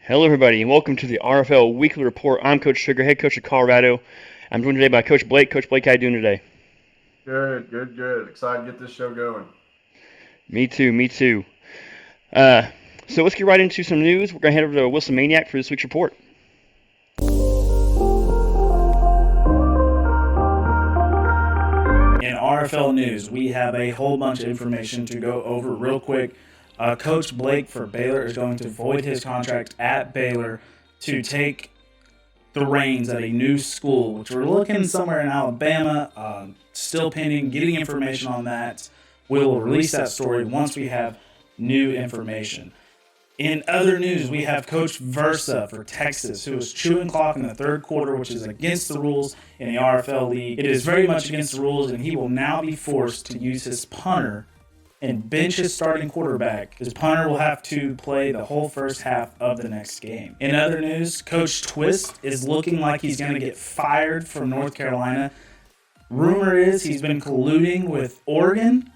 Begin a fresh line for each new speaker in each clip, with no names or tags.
Hello, everybody, and welcome to the RFL Weekly Report. I'm Coach Sugar, head coach of Colorado. I'm joined today by Coach Blake. Coach Blake, how you doing today?
Good, good, good. Excited to get this show going.
Me too, me too. Uh, so let's get right into some news. We're going to head over to Wilson Maniac for this week's report.
In RFL news, we have a whole bunch of information to go over real quick. Coach Blake for Baylor is going to void his contract at Baylor to take the reins at a new school, which we're looking somewhere in Alabama. Still pending, getting information on that. We will release that story once we have new information. In other news, we have Coach Versa for Texas, who is chewing clock in the third quarter, which is against the rules in the RFL league. It is very much against the rules, and he will now be forced to use his punter and bench his starting quarterback. His punter will have to play the whole first half of the next game. In other news, Coach Twist is looking like he's going to get fired from North Carolina. Rumor is he's been colluding with Oregon,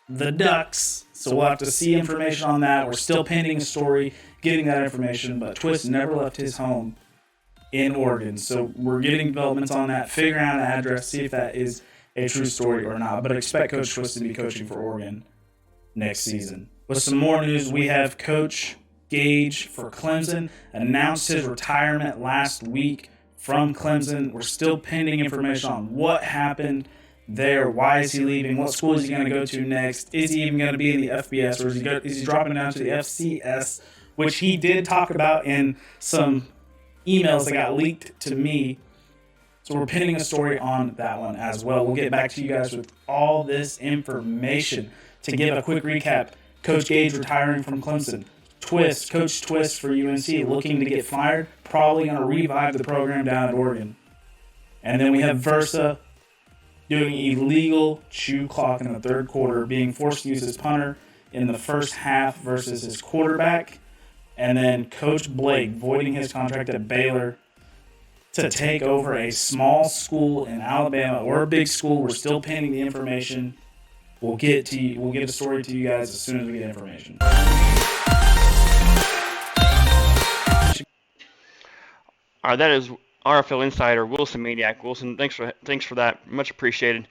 the Ducks. So we'll have to see information on that. We're still pending a story, getting that information, but Twist never left his home in Oregon. So we're getting developments on that, figuring out an address, see if that is a true story or not. But expect Coach Twist to be coaching for Oregon next season. With some more news, we have Coach Gage for Clemson announced his retirement last week from Clemson. We're still pending information on what happened there. Why is he leaving? What school is he going to go to next? Is he even going to be in the FBS, or is he dropping down to the FCS, which he did talk about in some emails that got leaked to me. So we're pinning a story on that one as well. We'll get back to you guys with all this information. To give a quick recap, Coach Gage retiring from Clemson. Coach Twist for UNC looking to get fired, probably going to revive the program down at Oregon. And then we have Versa doing illegal chew clock in the third quarter, being forced to use his punter in the first half versus his quarterback. And then Coach Blake voiding his contract at Baylor to take over a small school in Alabama or a big school. We're still pending the information. We'll get a story to you guys as soon as we get information.
That is RFL Insider Wilson Maniac. Wilson, thanks for that. Much appreciated.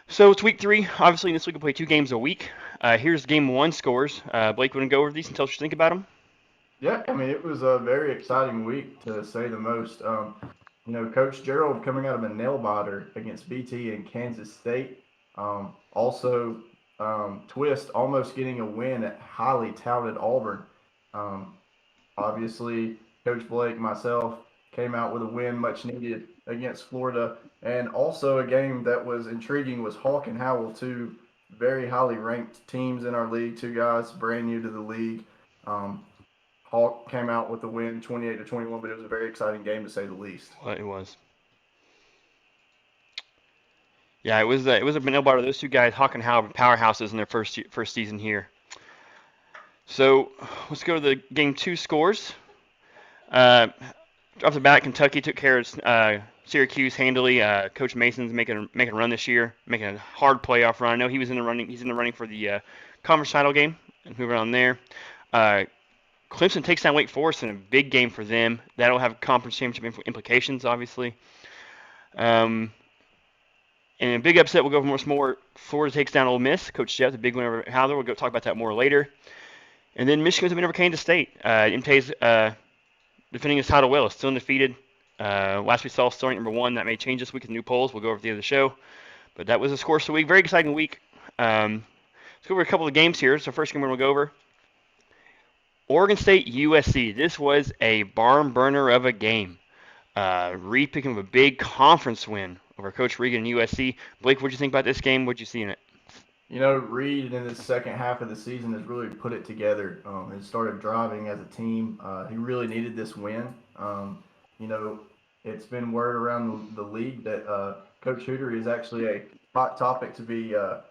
So it's week 3. Obviously, this week we'll play 2 games a week. Here's game 1 scores. Blake, want to go over these and tell us what you think about them?
Yeah, I mean, it was a very exciting week to say the most. Coach Gerald coming out of a nail biter against BT and Kansas State. Twist almost getting a win at highly touted Auburn. Um, Obviously, Coach Blake, myself, came out with a win much needed against Florida. And also a game that was intriguing was Hawk and Howell, two very highly ranked teams in our league, two guys brand new to the league. Um, Hawk came out with a win 28-21, but it was a very exciting game to say the least.
Well, it was. Yeah, it was a nail biter. Those 2 guys, Hawk and Howard, powerhouses in their first season here. So let's go to the game 2 scores. Off the bat, Kentucky took care of Syracuse handily. Coach Mason's making a run this year, making a hard playoff run. I know he was in the running. He's in the running for the conference title game and moving on there. Clemson takes down Wake Forest in a big game for them. That'll have conference championship implications, obviously. And a big upset, we'll go for more. Florida takes down Ole Miss. Coach Jeff, the big win over Howler. We'll go talk about that more later. And then Michigan's a win over Kansas State. MT's defending his title well. Is still undefeated. Last we saw, starting number 1. That may change this week with new polls. We'll go over at the end of the show. But that was the scores for the week. Very exciting week. Let's go over a couple of games here. So first game we're going to go over. Oregon State, USC. This was a barn burner of a game. Reed picking up a big conference win over Coach Regan and USC. Blake, what did you think about this game? What did you see in it?
Reed in the second half of the season has really put it together. Has started driving as a team. He really needed this win. You know, it's been word around the league that Coach Hooter is actually a hot topic to be a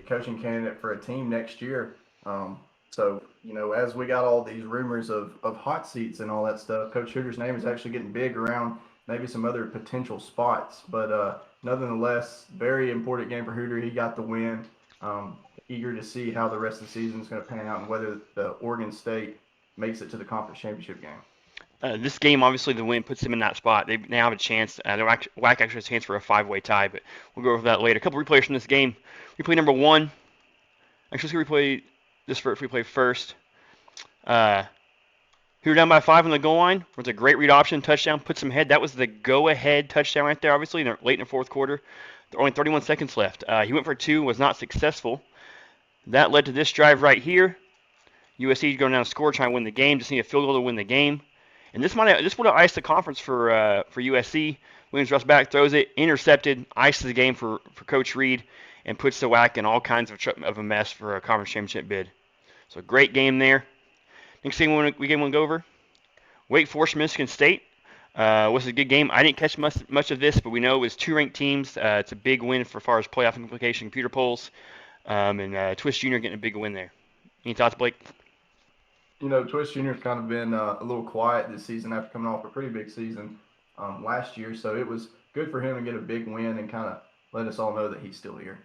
coaching candidate for a team next year. As we got all these rumors of hot seats and all that stuff, Coach Hooter's name is actually getting big around maybe some other potential spots. But nonetheless, very important game for Hooter. He got the win. Eager to see how the rest of the season is going to pan out and whether the Oregon State makes it to the conference championship game.
This game, obviously, the win puts them in that spot. They now have a chance. WAC actually has a chance for a 5-way tie, but we'll go over that later. A couple replays from this game. Replay number 1. Actually, let's replay this first replay first. We were down by 5 on the goal line. It was a great read option touchdown, puts them ahead. That was the go-ahead touchdown right there, obviously, late in the fourth quarter. There are only 31 seconds left. He went for 2, was not successful. That led to this drive right here. USC going down to score, trying to win the game. Just need a field goal to win the game. And this would have iced the conference for USC. Williams runs back, throws it, intercepted, ices the game for Coach Reed, and puts the WAC in all kinds of a mess for a conference championship bid. So great game there. Next thing we want to go over, Wake Forest, Michigan State. Was a good game. I didn't catch much of this, but we know it was 2 ranked teams. It's a big win for as far as playoff implication, computer polls, and Twist Jr. getting a big win there. Any thoughts, Blake?
Twist Jr.'s kind of been a little quiet this season after coming off a pretty big season last year, so it was good for him to get a big win and kind of let us all know that he's still here.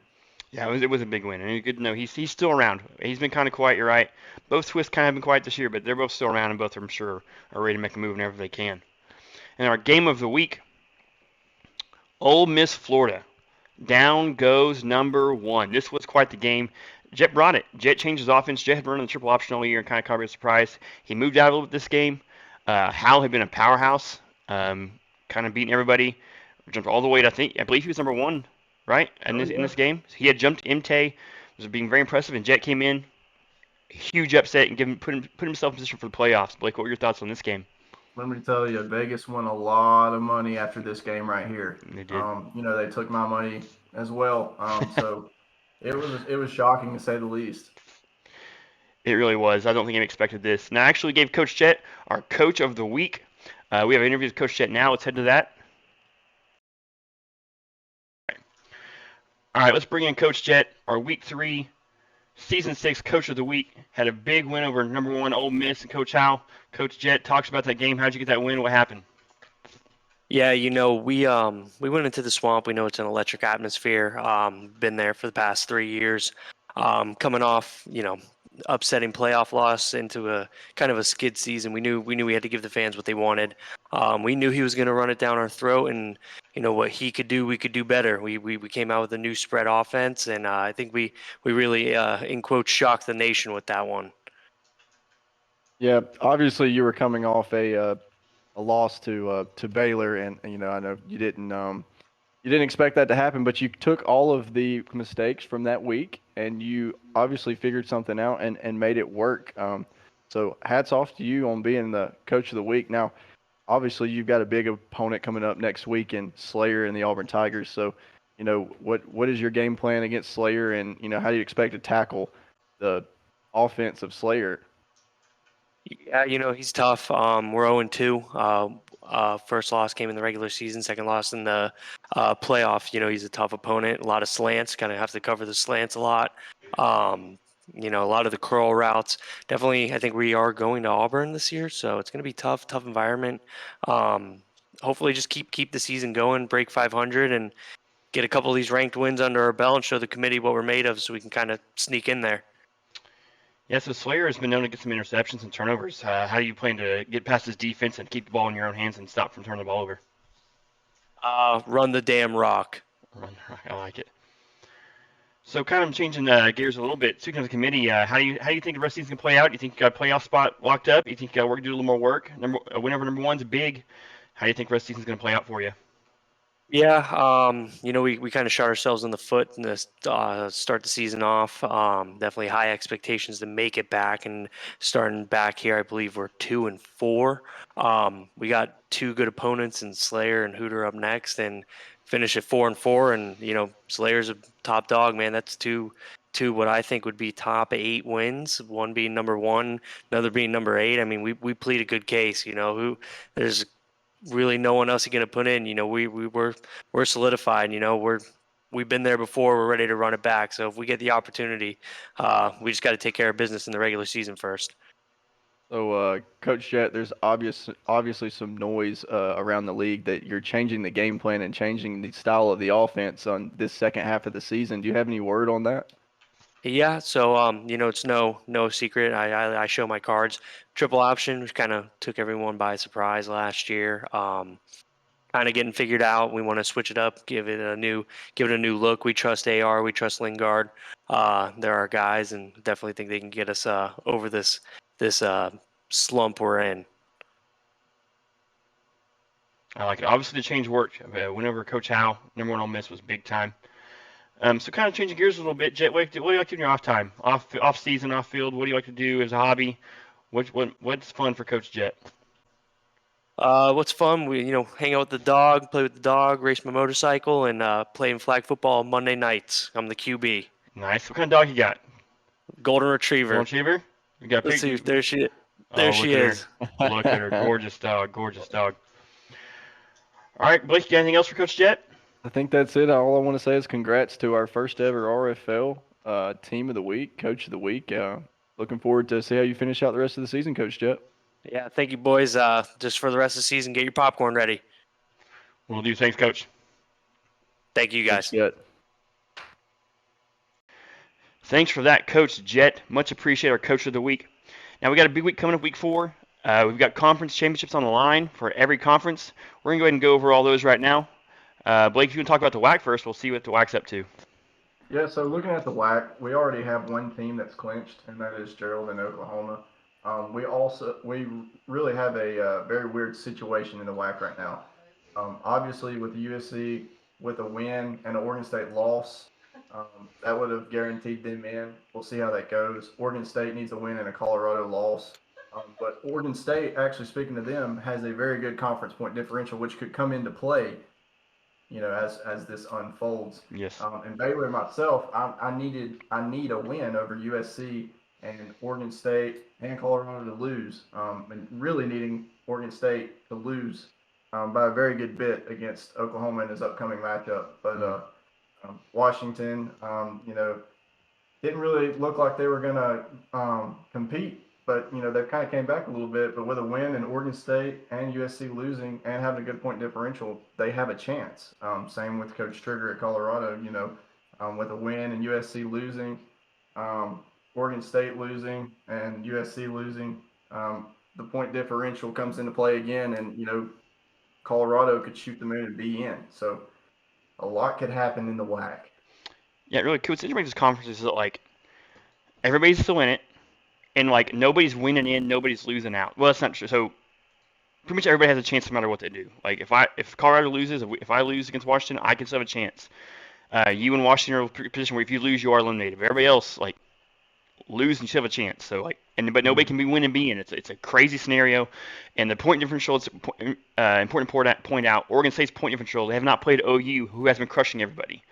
Yeah, it was a big win, and it's good to know he's still around. He's been kind of quiet, you're right. Both Twists kind of have been quiet this year, but they're both still around, and both, I'm sure, are ready to make a move whenever they can. And our game of the week, Ole Miss, Florida. Down goes number 1. This was quite the game. Jet brought it. Jet changed his offense. Jet had run on the triple option all year and kind of caught me by surprise. He moved out a little bit this game. Howell had been a powerhouse, kind of beating everybody. Jumped all the way to, I believe he was number 1, right, in this game. He had jumped Imte, was being very impressive, and Jet came in, huge upset, and put himself in position for the playoffs. Blake, what were your thoughts on this game?
Let me tell you, Vegas won a lot of money after this game right here.
They did.
They took my money as well. So it was shocking to say the least.
It really was. I don't think I expected this. And I actually gave Coach Jet our Coach of the Week. We have an interview with Coach Jet now. Let's head to that. All right, let's bring in Coach Jet, our Week 3, Season 6 Coach of the Week. Had a big win over number 1 Ole Miss and Coach Howell. Coach Jet talks about that game. How'd you get that win? What happened?
Yeah, we went into the swamp. We know it's an electric atmosphere. Been there for the past 3 years. Coming off, upsetting playoff loss into a kind of a skid season. We knew we had to give the fans what they wanted. We knew he was going to run it down our throat, and what he could do, we could do better. We came out with a new spread offense, and I think we really in quotes shocked the nation with that one.
Yeah, obviously you were coming off a loss to Baylor, and I know you didn't expect that to happen, but you took all of the mistakes from that week, and you obviously figured something out and made it work. So hats off to you on being the Coach of the Week. Now, obviously you've got a big opponent coming up next week in Slayer and the Auburn Tigers. So, what is your game plan against Slayer, and how do you expect to tackle the offense of Slayer?
Yeah, he's tough. We're 0-2. First loss came in the regular season, second loss in the playoff. He's a tough opponent. A lot of slants, kind of have to cover the slants a lot. A lot of the curl routes. Definitely, I think we are going to Auburn this year, so it's going to be tough environment. Hopefully just keep the season going, break 500, and get a couple of these ranked wins under our belt and show the committee what we're made of so we can kind of sneak in there.
Yeah, so Slayer has been known to get some interceptions and turnovers. How do you plan to get past his defense and keep the ball in your own hands and stop from turning the ball over?
Run the damn rock.
I like it. So kind of changing gears a little bit. Speaking of the committee, how do you think the rest of the season can play out? You think you got a playoff spot locked up? You think we're going to do a little more work? A win over number 1's big. How do you think the rest of the season is going to play out for you?
Yeah, we kind of shot ourselves in the foot in this start the season off. Definitely high expectations to make it back, and starting back here, I believe we're 2-4. We got 2 good opponents in Slayer and Hooter up next, and finish at 4-4. And Slayer's a top dog, man. That's two what I think would be top 8 wins. One being number 1, another being number 8. I mean, we plead a good case. There's really no one else is going to put in. We're solidified. We've been there before. We're ready to run it back. So if we get the opportunity, we just got to take care of business in the regular season first.
So, Coach Jet, there's obviously some noise around the league that you're changing the game plan and changing the style of the offense on this second half of the season. Do you have any word on that?
Yeah, so it's no secret. I show my cards. Triple option, which kind of took everyone by surprise last year. Kind of getting figured out. We want to switch it up, give it a new look. We trust AR, we trust Lingard. They're our guys, and definitely think they can get us over this slump we're in.
I like it. Obviously, the change worked. Whenever Coach Howe, number one on Miss, was big time. So kind of changing gears a little bit. Jet, what do you like to do in your off time, off season, off field? What do you like to do as a hobby? What's fun for Coach Jet?
What's fun? We hang out with the dog, play with the dog, race my motorcycle, and play in flag football Monday nights. I'm the QB,
Nice. What kind of dog you got?
golden
Golden
retriever.
Retriever. You got a
Let's see
picture?
if there she
Oh,
there
look
she
at her.
is.
Look at her. Gorgeous dog. Gorgeous dog. All right, Blake, you got anything else for Coach Jet?
I think that's it. All I want to say is congrats to our first ever RFL Team of the Week, Coach of the Week. Looking forward to see how you finish out the rest of the season, Coach Jet.
Yeah, thank you, boys. Just for the rest of the season, get your popcorn ready.
We'll do. Thanks, Coach.
Thank you,
Thanks,
guys.
Jet.
Thanks for that, Coach Jet. Much appreciate our Coach of the Week. Now we got a big week coming up, week 4. We've got conference championships on the line for every conference. We're gonna go ahead and go over all those right now. Blake, if you want to talk about the WAC first, we'll see what the WAC's up to.
Yeah, so looking at the WAC, we already have one team that's clinched, and that is Gerald in Oklahoma. We really have a very weird situation in the WAC right now. Obviously, with the USC with a win and an Oregon State loss, that would have guaranteed them in. We'll see how that goes. Oregon State needs a win and a Colorado loss. But Oregon State, actually speaking to them, has a very good conference point differential, which could come into play, as this unfolds.
Yes.
And Baylor and myself, I need a win over USC and Oregon State and Colorado to lose, and really needing Oregon State to lose by a very good bit against Oklahoma in his upcoming matchup. But Washington, didn't really look like they were going to compete. But, they kind of came back a little bit. But with a win in Oregon State and USC losing and having a good point differential, they have a chance. Same with Coach Trigger at Colorado, with a win and USC losing, Oregon State losing, and USC losing. The point differential comes into play again, and, Colorado could shoot the moon and be in. So a lot could happen in the WAC.
Yeah, really cool. What's interesting about this conference is that like everybody's still in it, and like nobody's winning in, nobody's losing out. Well, that's not true. So pretty much everybody has a chance no matter what they do. Like if Colorado loses, if I lose against Washington, I can still have a chance. You and Washington are in a position where if you lose, you are eliminated. If everybody else like lose, and you still have a chance. So like, but nobody can be win and be in. It's a crazy scenario, and the point differential. It's important to point out. Oregon State's point differential. They have not played OU, who has been crushing everybody.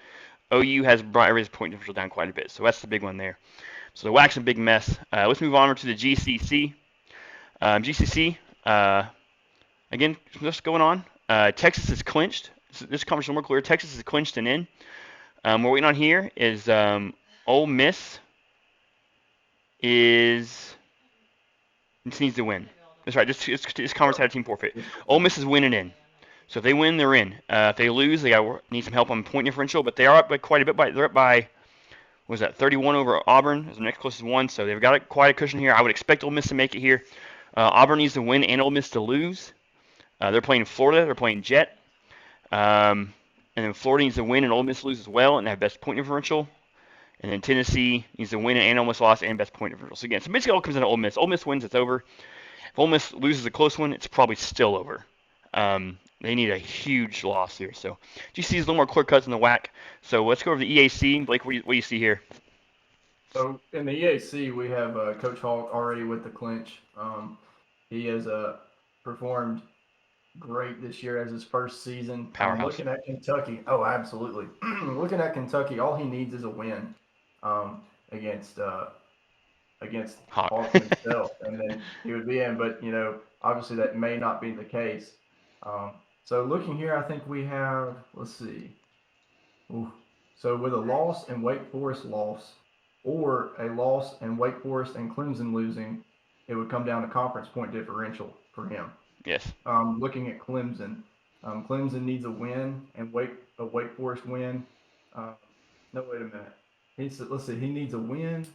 OU has brought everybody's point differential down quite a bit. So that's the big one there. So the WAC's a big mess. Let's move on to the GCC. GCC, again, what's going on? Texas is clinched. This conference is more clear. Texas is clinched and in. What we're waiting on here is Ole Miss just needs to win. That's right. This conference had a team forfeit. Ole Miss is winning in. So if they win, they're in. If they lose, they need some help on point differential. But they are up by quite a bit. They're up by, what was that, 31 over Auburn is the next closest one. So they've got quite a cushion here. I would expect Ole Miss to make it here. Auburn needs to win and Ole Miss to lose. They're playing Florida. They're playing Jet. And then Florida needs to win and Ole Miss lose as well and have best point differential. And then Tennessee needs to win and Ole Miss loss and best point differential. So again, so basically all comes down to Ole Miss. Ole Miss wins, it's over. If Ole Miss loses a close one, it's probably still over. They need a huge loss here. So GC is a little more clear cuts in the WAC. So let's go over the EAC. Blake, what do you see here?
So in the EAC, we have Coach Hawk already with the clinch. He has performed great this year as his first season.
Powerhouse.
Looking at Kentucky, oh, absolutely. Looking at Kentucky, all he needs is a win against
Hawk.
Hawk himself, and then he would be in. But obviously that may not be the case. So looking here, I think we have. Let's see. Ooh. So with a loss and Wake Forest loss, or a loss and Wake Forest and Clemson losing, it would come down to conference point differential for him.
Yes.
Looking at Clemson, Clemson needs a win and a Wake Forest win. No, wait a minute. let's see, he needs a win.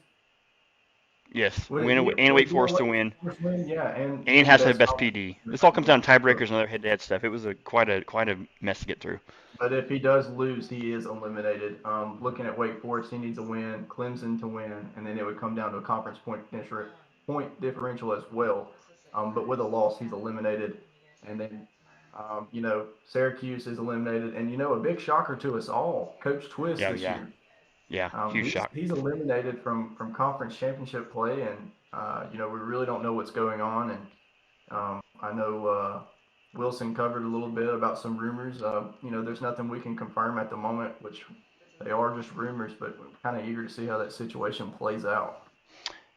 Yes,
Would it
win
be
and
would it
Wake
be a
Forest to
Wake
win,
Forest win? Yeah,
and
and
has to have
best
best PD. This all comes down to tiebreakers and other head-to-head stuff. It was quite a mess to get through.
But if he does lose, he is eliminated. Looking at Wake Forest, he needs a win, Clemson to win, and then it would come down to a conference point differential as well. But with a loss, he's eliminated. And then, Syracuse is eliminated. And, a big shocker to us all, Coach Twist
Yeah,
this
yeah,
year.
yeah. Huge
He's
shock.
he's eliminated from conference championship play, and we really don't know what's going on. And I know Wilson covered a little bit about some rumors. There's nothing we can confirm at the moment, which they are just rumors, but we're kind of eager to see how that situation plays out.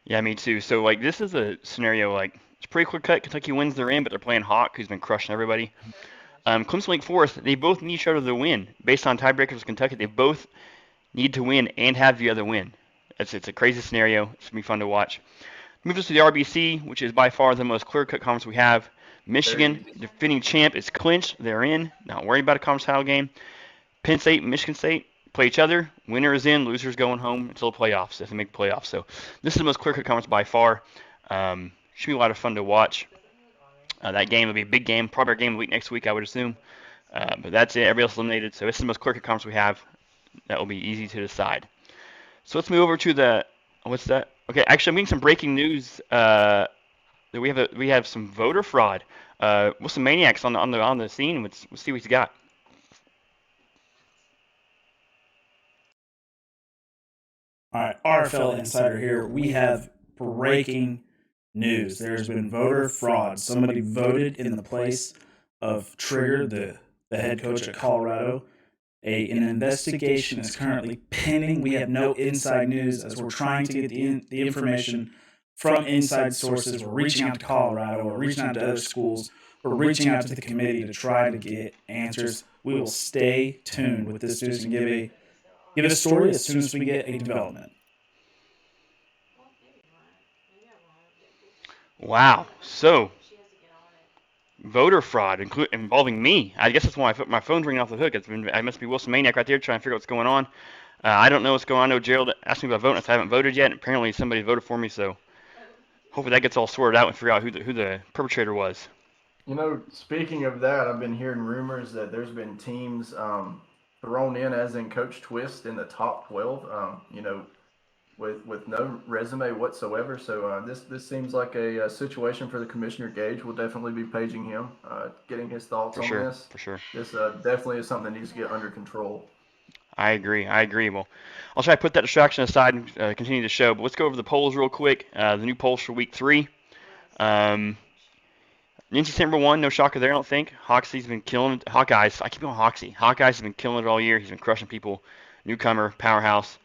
Yeah, me too. So like this is a scenario like it's pretty clear cut. Kentucky wins, they're in, but they're playing Hawk, who's been crushing everybody. Clemson, Wake Forest, they both need each other to win. Based on tiebreakers with Kentucky, they both need to win and have the other win. It's a crazy scenario. It's gonna be fun to watch. Moves us to the RBC, which is by far the most clear-cut conference we have. Michigan, defending champ, is clinched. They're in. Not worried about a conference title game. Penn State and Michigan State play each other. Winner is in. Loser's going home until the playoffs if they make the playoffs. So this is the most clear-cut conference by far. Should be a lot of fun to watch. That game will be a big game. Probably our game of the week next week, I would assume. But that's it. Everybody else eliminated. So this is the most clear-cut conference we have. That will be easy to decide. So let's move over to the what's that? Okay, actually, I'm getting some breaking news. That we have some voter fraud. With some maniacs on the scene. Let's see what he's got.
All right, RFL Insider here. We have breaking news. There's been voter fraud. Somebody voted in the place of Trigger, the head coach at Colorado. An investigation is currently pending. We have no inside news as we're trying to get the information from inside sources. We're reaching out to Colorado. We're reaching out to other schools. We're reaching out to the committee to try to get answers. We will stay tuned with this news and give it a story as soon as we get a development.
Wow. So voter fraud, involving me. I guess that's why my phone's ringing off the hook. I must be Wilson Maniac right there trying to figure out what's going on. I don't know what's going on. I know Gerald asked me about voting. I haven't voted yet. And apparently somebody voted for me, so hopefully that gets all sorted out and figure out who the perpetrator was.
Speaking of that, I've been hearing rumors that there's been teams thrown in, as in Coach Twist, in the top 12. With no resume whatsoever. So this seems like a situation for the commissioner. Gage will definitely be paging him, getting his thoughts on this.
For sure.
This definitely is something that needs to get under control.
I agree. Well, I'll try to put that distraction aside and continue the show. But let's go over the polls real quick. The new polls for week 3. NC State number 1, no shocker there, I don't think. Hoxie's been killing it. Hawkeyes, I keep going Hoxie. Hawkeyes has been killing it all year. He's been crushing people. Newcomer, powerhouse.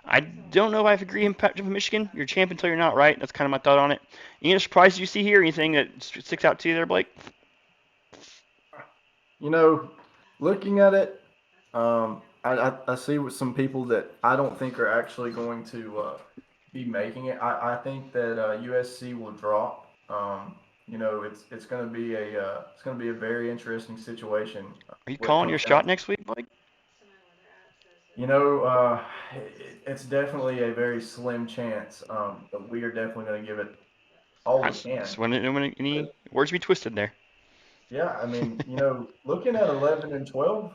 I don't know if I agree in Michigan. You're a champ until you're not, right? That's kind of my thought on it. Any surprises you see here? Anything that sticks out to you there, Blake?
Looking at it, I see with some people that I don't think are actually going to be making it. I think that USC will drop. It's going to be a very interesting situation.
Are you calling your shot next week, Blake?
It's definitely a very slim chance, but we are definitely going to give it all we can.
Any words be twisted there?
Yeah, I mean, looking at 11 and 12,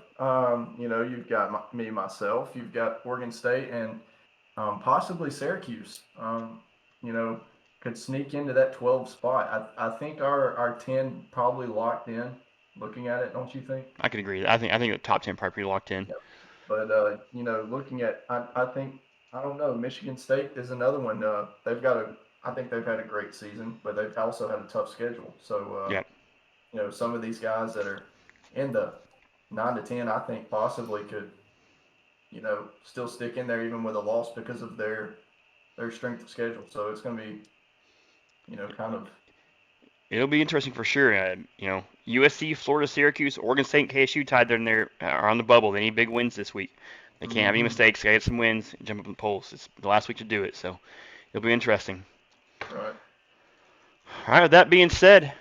you've got myself, you've got Oregon State, and possibly Syracuse. Could sneak into that 12 spot. I think our 10 probably locked in. Looking at it, don't you think?
I could agree. I think the top 10 probably pretty locked in.
Yep. But looking at, I think, I don't know. Michigan State is another one. I think they've had a great season, but they've also had a tough schedule. So, some of these guys that are in the 9 to 10, I think possibly could, still stick in there even with a loss because of their strength of schedule. So it's going to be, kind of.
It'll be interesting for sure. USC, Florida, Syracuse, Oregon State, and KSU tied there are on the bubble. They need big wins this week. They can't have any mistakes. Got to get some wins and jump up in the polls. It's the last week to do it, so it'll be interesting.
Right.
All right, with that being said,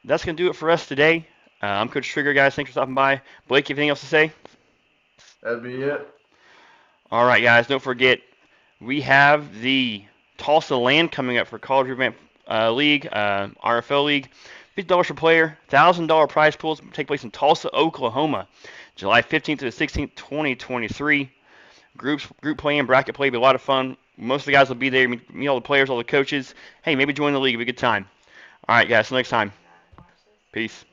that's going to do it for us today. I'm Coach Trigger, guys. Thanks for stopping by. Blake, anything else to say?
That'd be it.
All right, guys. Don't forget, we have the Tulsa Land coming up for College Revamped League, RFL League. $50 per player, $1,000 prize pools take place in Tulsa, Oklahoma, July 15th to the 16th, 2023. Group play and bracket play will be a lot of fun. Most of the guys will be there, meet all the players, all the coaches. Hey, maybe join the league. It'll be a good time. All right, guys. Till next time. Peace.